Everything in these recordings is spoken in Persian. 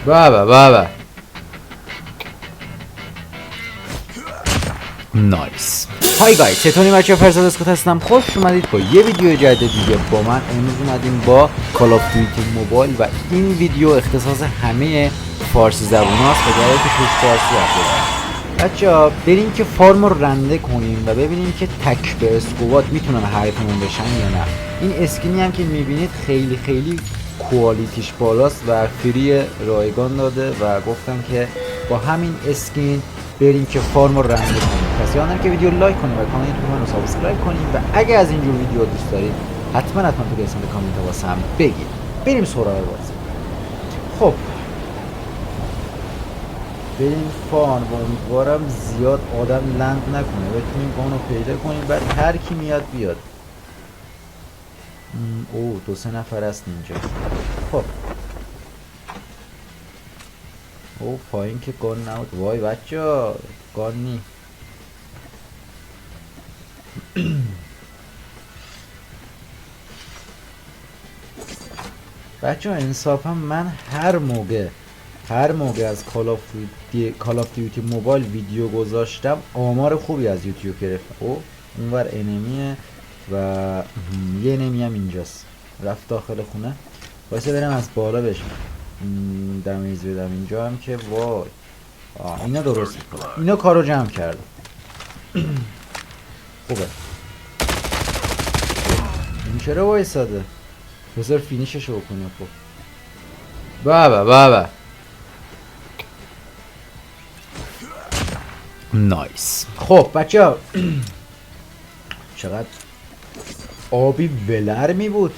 بابا نایس. های گایز، چطوری بچه‌ها؟ فرزاد اسکوت هستم. خوش اومدید با یه ویدیو جدید دیگه با من. امروز اومدیم با کال آف دیوتی موبایل و این ویدیو اختصاص همه فارسی زبوناست و جایی که توش فارسی هست. بچه‌ها بریم که فارم رو رنده کنیم و ببینیم که تک به اسکوات میتونن حریفمون بشن یا نه. این اسکینی هم که میبینید خیلی کوالیتیش بالاست و فری رایگان داده و گفتم که با همین اسکین بریم که فارم رو رنده کنیم. پس یادم که ویدیو لایک کنیم و کانال یوتیوب منو سابسکرایب کنیم و اگه از اینجور ویدیو دوست دارید حتما تو قسمت کامنت واسه هم بگید. بریم سراغ بازی. خب بریم فان و امیدوارم زیاد آدم لند نکنه، بتونیم گانو پیدا کنیم بعد هر کی میاد بیاد. او 2-3 نفر هست اینجا. خب او پایین که گان نبود. وای بچه گان نی. بچه ها انصافا من هر موقع از کال آف دیوتی موبایل ویدیو گذاشتم آمار خوبی از یوتیوب گرفتم. او اونور انمیه و یه انمی هم اینجاست رفت داخل خونه. واسه برم از بالا بهش دمیز بدم. اینجا هم که وای اینا درست میکنه، اینا کارو جمع کرده. خوبه. این چرا وایساده؟ بذار فینیششو بکنیم. خب بابا نایس. خب بچه ها چقدر آبی ولر می بود.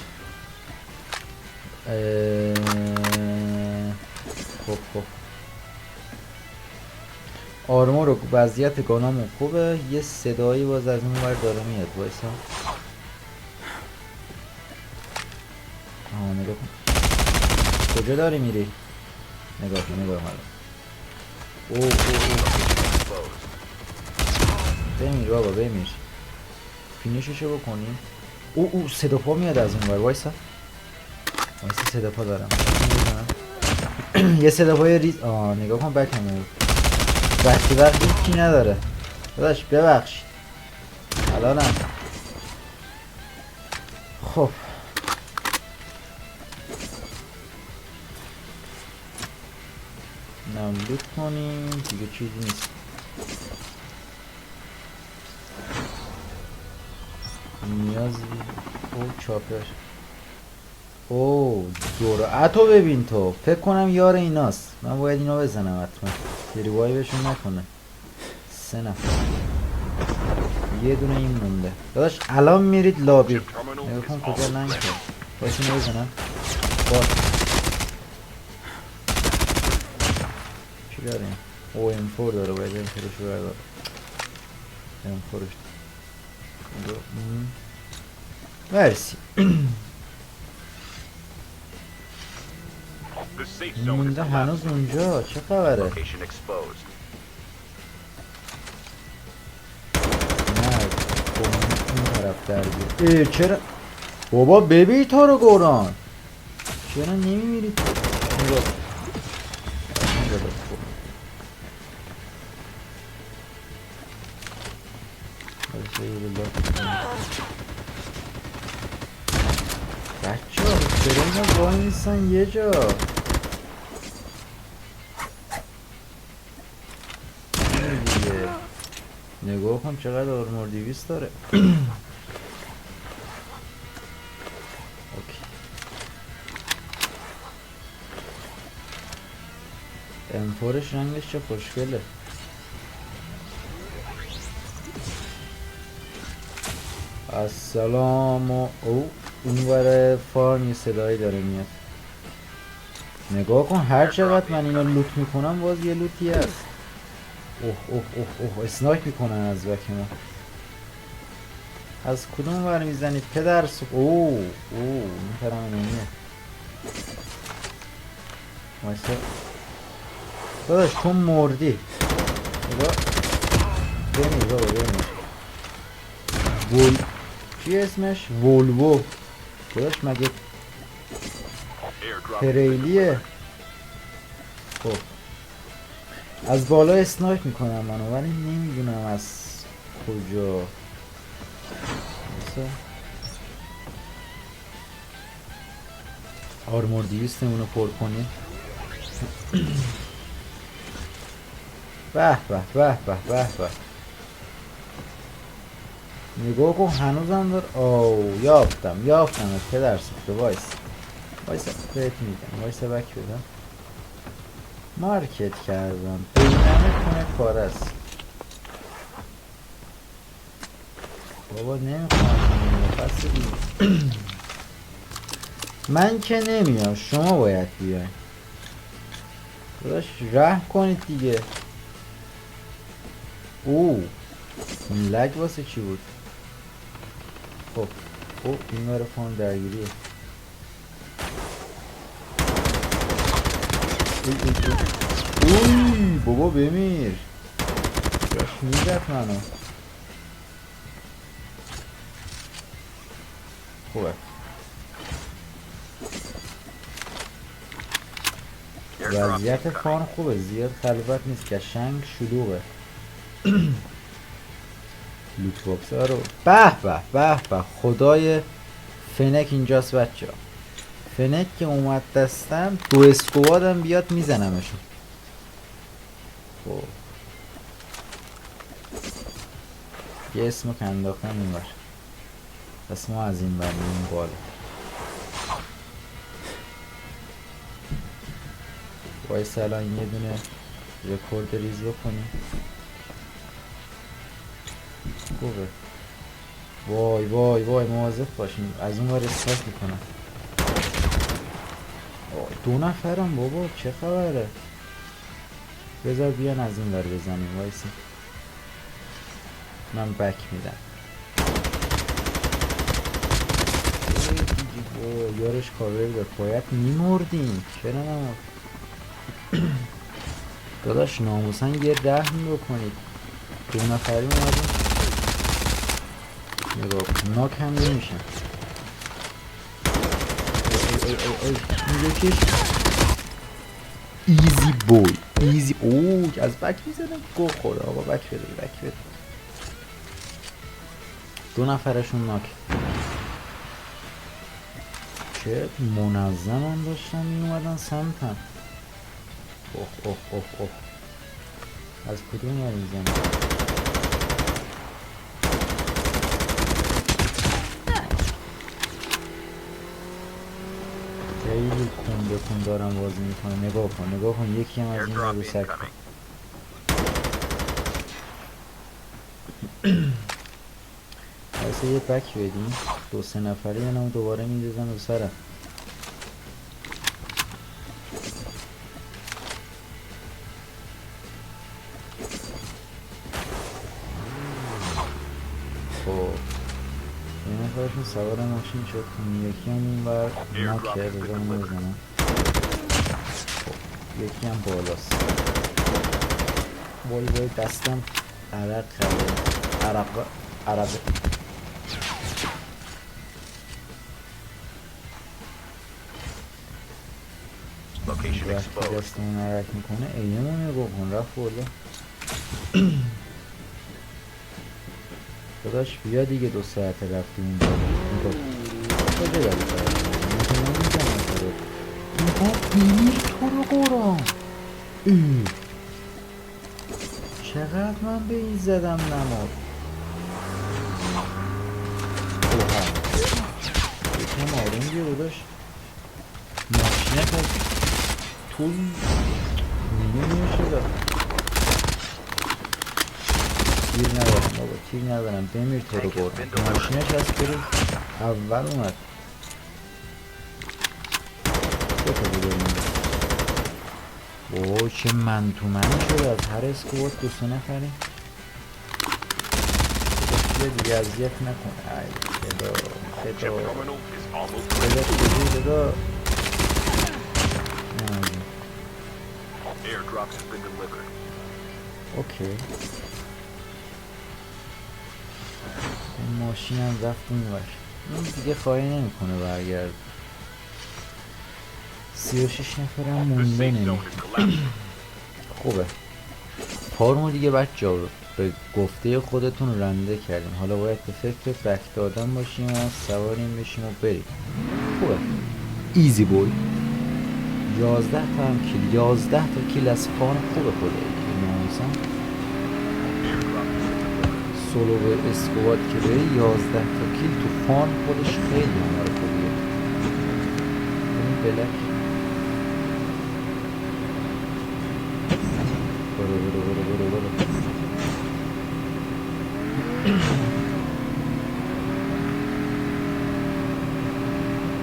خب آرمور و وضعیت گانامون خوبه. یه صدایی باز از اون ور داره میاد. وایسا نگاه کن کجا داری میری. نگاه حالا. او بمیر بابا بمیر. فینیششو بکنیم. او صدا پا میاد از اون ور. وایسا صدا پا دارم. یه صدا پای ریز. نگاه کن بکنم وقتی هیچی نداره. داداش ببخشید الانم. خب نملود کنیم دیگه چیزی نیست. نیازی او چاپر. او جرأتو ببین تو. فکر کنم یار ایناست. من باید اینو بزنم حتما. ریوای بهشون نکنه. 3 نفر. یه دونه این مونده. داداش الان میرید لابی. نگاه کن کجا لنگ کرد. باید اینو بزنم. چی داریم؟ او M4 داره. باید M4 شو بردار. M4 مرسی. مونده هنوز اونجا. چه خبره؟ نه اون طرف درگیر. چرا بابا ببین تو رو گوران چرا نمیمیری تو؟ بچه ها چرا اینا وای نیستن یه جا؟ نگاه کن چقدر آرمور 200 داره. M4ش رنگش چه خوشگله. السلام. او اون ور فارم یه صدایی داره میاد. نگاه کن هر چقدر من اینو لوت میکنم باز یه لوتی هست. اوه اسنایپ میکنن از وکی ما. از کدوم ور میزنید پدر اوه میترم نمیه. مایسته داداش تو مردی. نگاه بمیر بابا بمیر. چی اسمش؟ ولوو. داداش مگه پریلیه؟ خب از بالا اسنایپ میکنم منو، ولی نمیدونم از کجا. آرمور 200 رو پر کنیم. به به به به به به. نگاه کن هنوزم دار. او یافتم پدر سوخته. وایس بهت میدم. وایس بک بدم. مارکت کردم بینمه کنه کار است. بابا نمیخوام پس من که نمیام، شما باید بیاین. داداش رحم کنید دیگه. او این لگ واسه چی بود؟ خب این بره فان درگیریه. اوی بابا بمیر. داشت میزد منو. خوبه وضعیت فان خوبه، زیاد خلوت نیست، قشنگ شلوغه. لوت باکس ها رو به به به به. خدای فنک اینجاست بچه ها. فنک که اومد دستم 2 اسکوادم بیاد میزنمشون. خب یه اسمو که انداختم این بر، پس ما از این بر این بالا. وایس الان یه دونه رکورد ریز بکنیم. خوبه. وای وای وای مواظب باشیم، از اون ور استارت میکنم. 2 نفرم بابا، چه خبره؟ بذار بیان از این ور بزنیم. وایسی من بک میدم. یارش کاور داد، باید میمردیم. چرا نمورد؟ داداش ناموسن یه رحم بکنید. 2 نفری اومدیم. نگاه ناک هم نمیشن. یکیش ایزی بوی ایزی. اوه از بک میزنم. گو خورده آقا. بک بده. 2 نفرشون ناک. چه منظم هم داشتن میومدن سمتم. اوه از کدوم ور میزنم؟ خیلی کن دارم بازی میکنه. نگاه کن یکی هم از این رو سک کن. واسه یه بک بدیم 2-3 نفری منم دوباره میدازم رو سرم. خب یه نفرشون سوار ماشین شد. یکی هم این بر ناکه. بذار اون بزنم. خب یکی هم بالاست. وای دستم عرق کرده. عربه وقتی دستمون عرق میکنه ایمونه بکن. رفت بالا. داداش بیا دیگه 2 ساعت رفتیم بالا. کجا یاد بینی تو رو قرآن. چقدر من به این زدم نماد. یکم آروم بیا داداش. ماشینه تا توی نمیشه. تیر ندارم بمیر تو رو قرآن. ماشینش از بریم اول اومد. دوتا بودیم. اوه چه من تو منی شده از هر اسکوات 2-3 نفری. یه دیگه اذیت نکن. ای خدا اوکی. این ماشینم رفت اون ور. این دیگه خواهی نمیکنه برگرد. 36 نفرم مونده نمی خوبه. پارمو دیگه بچه ها به گفته خودتون رنده کردیم، حالا باید به فکر بک دادن باشیم و سواریم بشیم و بریم. خوبه، ایزی بوی. 11 تا هم کیل، 11 تا کیل از فان خوبه خدایی ناموسم. سولو به اسکواد که بری 11 تا کیل تو فان خودش خیلی نماره خوبیه. این بلک برو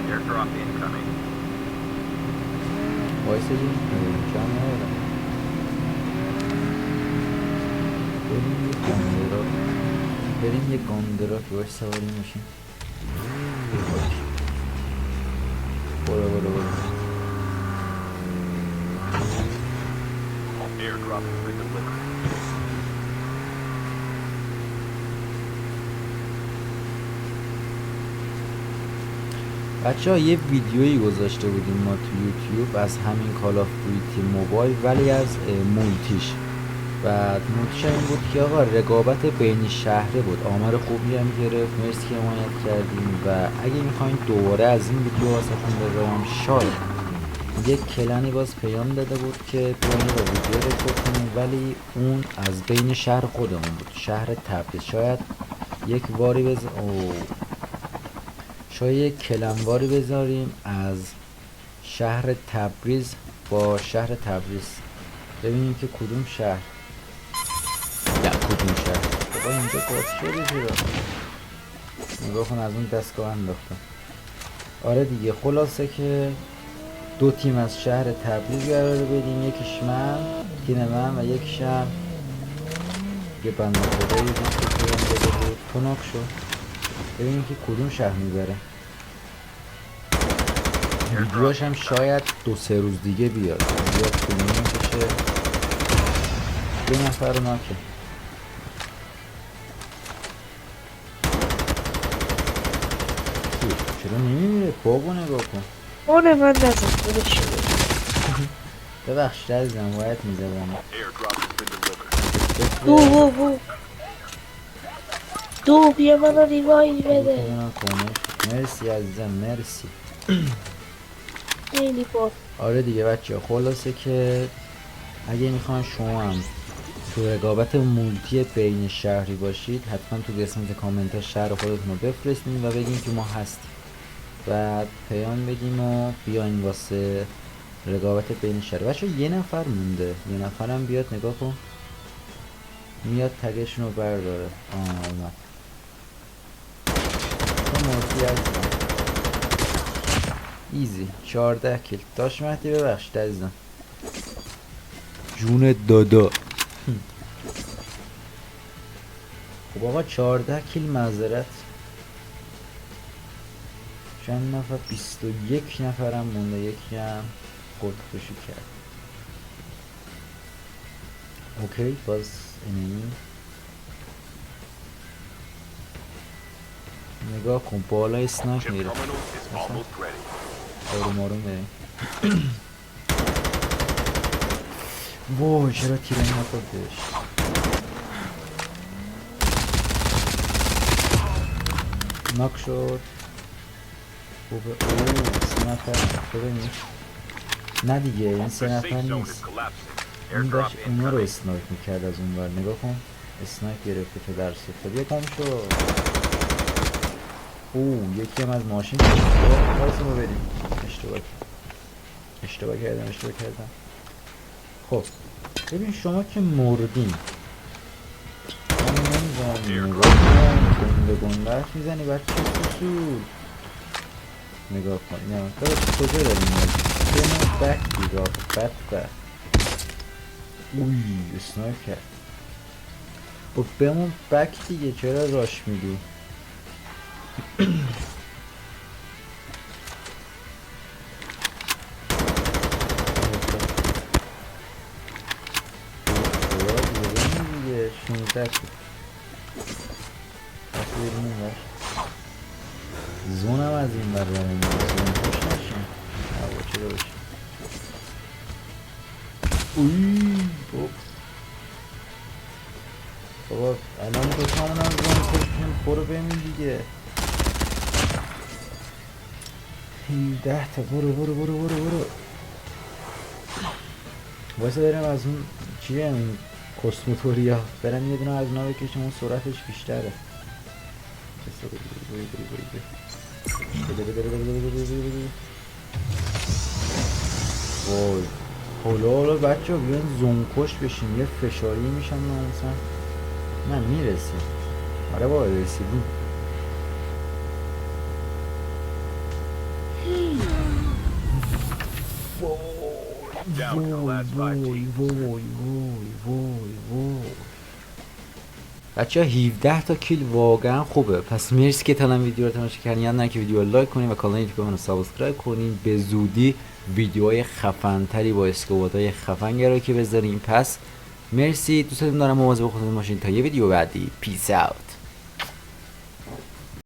Airdrop incoming. وایسه جون جمع ندارم. بریم یه گاندرا که باش سواری میشیم. برو Airdrop has been delivered. بچه ها یه ویدیویی گذاشته بودیم ما تو یوتیوب از همین کال آف دیوتی موبایل، ولی از مولتیش. و نکته این بود که آقا رقابت بین شهره بود، آمار خوبی هم گرفت. مرسی که حمایت کردیم و اگه میخواین دوباره از این ویدیو واسهتون بذارم، شاید یک کلنی باز پیام داده بود که بیاین با ویدیو رکورد کنیم، ولی اون از بین شهر خودمون بود، شهر تبریز. شاید یک واری شاید یک کلنواری بذاریم از شهر تبریز با شهر تبریز، ببینیم که کدوم شهر کدوم شهر. بابا اینجا قاط شده چرا؟ نگاه کن از اون دستگاه انداختم. آره دیگه، خلاصه که دو تیم از شهر تبریز قراره بدیم، یکیش من، تیم من، و یکیشم یه بنده خدایی بود که پیام داده بود توناک شد. ببینیم که کدوم شهر میبره. ویدیوهاش هم شاید 2-3 روز دیگه بیاد، زیاد طول نمیکشه. 2 نفر رو ناکه. چرا نمیمیره؟ بابا نگاه کن. اونه من نزد بودش. ببخشید عزیزم، باید میزدم. Airdrop has been delivered. دو بیا منو ریوایل بده. مرسی عزیزم، مرسی. خیلی با آره دیگه بچه، خلاصه که اگه میخوان شما هم تو رقابت مولتی بین شهری باشید، حتما تو قسمت کامنت ها شهر خودتون رو بفرستین و بگین که ما هستیم، بعد پیام بدیم و بیاین واسه رقابت بین شهر. بچه یه نفر مونده، یه نفرم بیاد نگاه کن، میاد تگشون رو برداره. اومد. تو مرسی عزیزم. ایزی 14 کیل داشت. مهدی ببخشید عزیزم، جون دادا. خب آقا 14 کیل معذرت. چند نفر؟ 21 نفرم مونده، یکی هم خودکشی کرد. اوکی باز اینمی نگاه کن بالای اسنایپ Chip میره. terminal is almost ready. آروم آروم بریم. وای چرا تیرم نخوردش؟ ناک شد. خوبه. اوه 3 نفر. ببینید نه دیگه این 3 The نفر safe zone is نیست. collapsing. این داشت Airdrop اونا رو incoming. اسنایپ میکرد از اون ور. نگاه کن اسنایپ گرفته که در سفته. بیا کام شو. اوه یکی هم از ماشین کارسون رو بریم. اشتباه کردم. خب ببین شما که مردین، من نمیزنم نگاه کن گنده حرف میزنی بچه سوسول. نگاه کن نه دارش کجا داریم بینه بک دیگاه بک. اوی اسنایپ کرد. خب بمون بک دیگه، چرا راش میدی؟ دیگه 16 زونم از این بر برمیم، زون خوش نشیم. چرا باشیم بابا الان تو کامون از اون کشتیم برو بمین دیگه 17 تا برو واسه بریم از اون چیه این کسموتوریا برم یه دونه از اونا بکشیم اون سرعتش بیشتره وای حالا بچه ها بیان زونکش بشیم یه فشاری میشم ناموسن نه میرسیم آره بابا رسیدیم Down to the last 5 teams. بچه ها 17 تا کیل واقعا خوبه. پس مرسی که تا الان ویدیو رو تماشا کردین. یادتون که ویدیو رو لایک کنین و کانال یوتیوب منو سابسکرایب کنین. به زودی ویدیوهای خفن تری با اسکوادای خفن گرایی که بذاریم. پس مرسی، دوستتون دارم، مواظب خودتون باشین تا یه ویدیو بعدی. پیس اوت.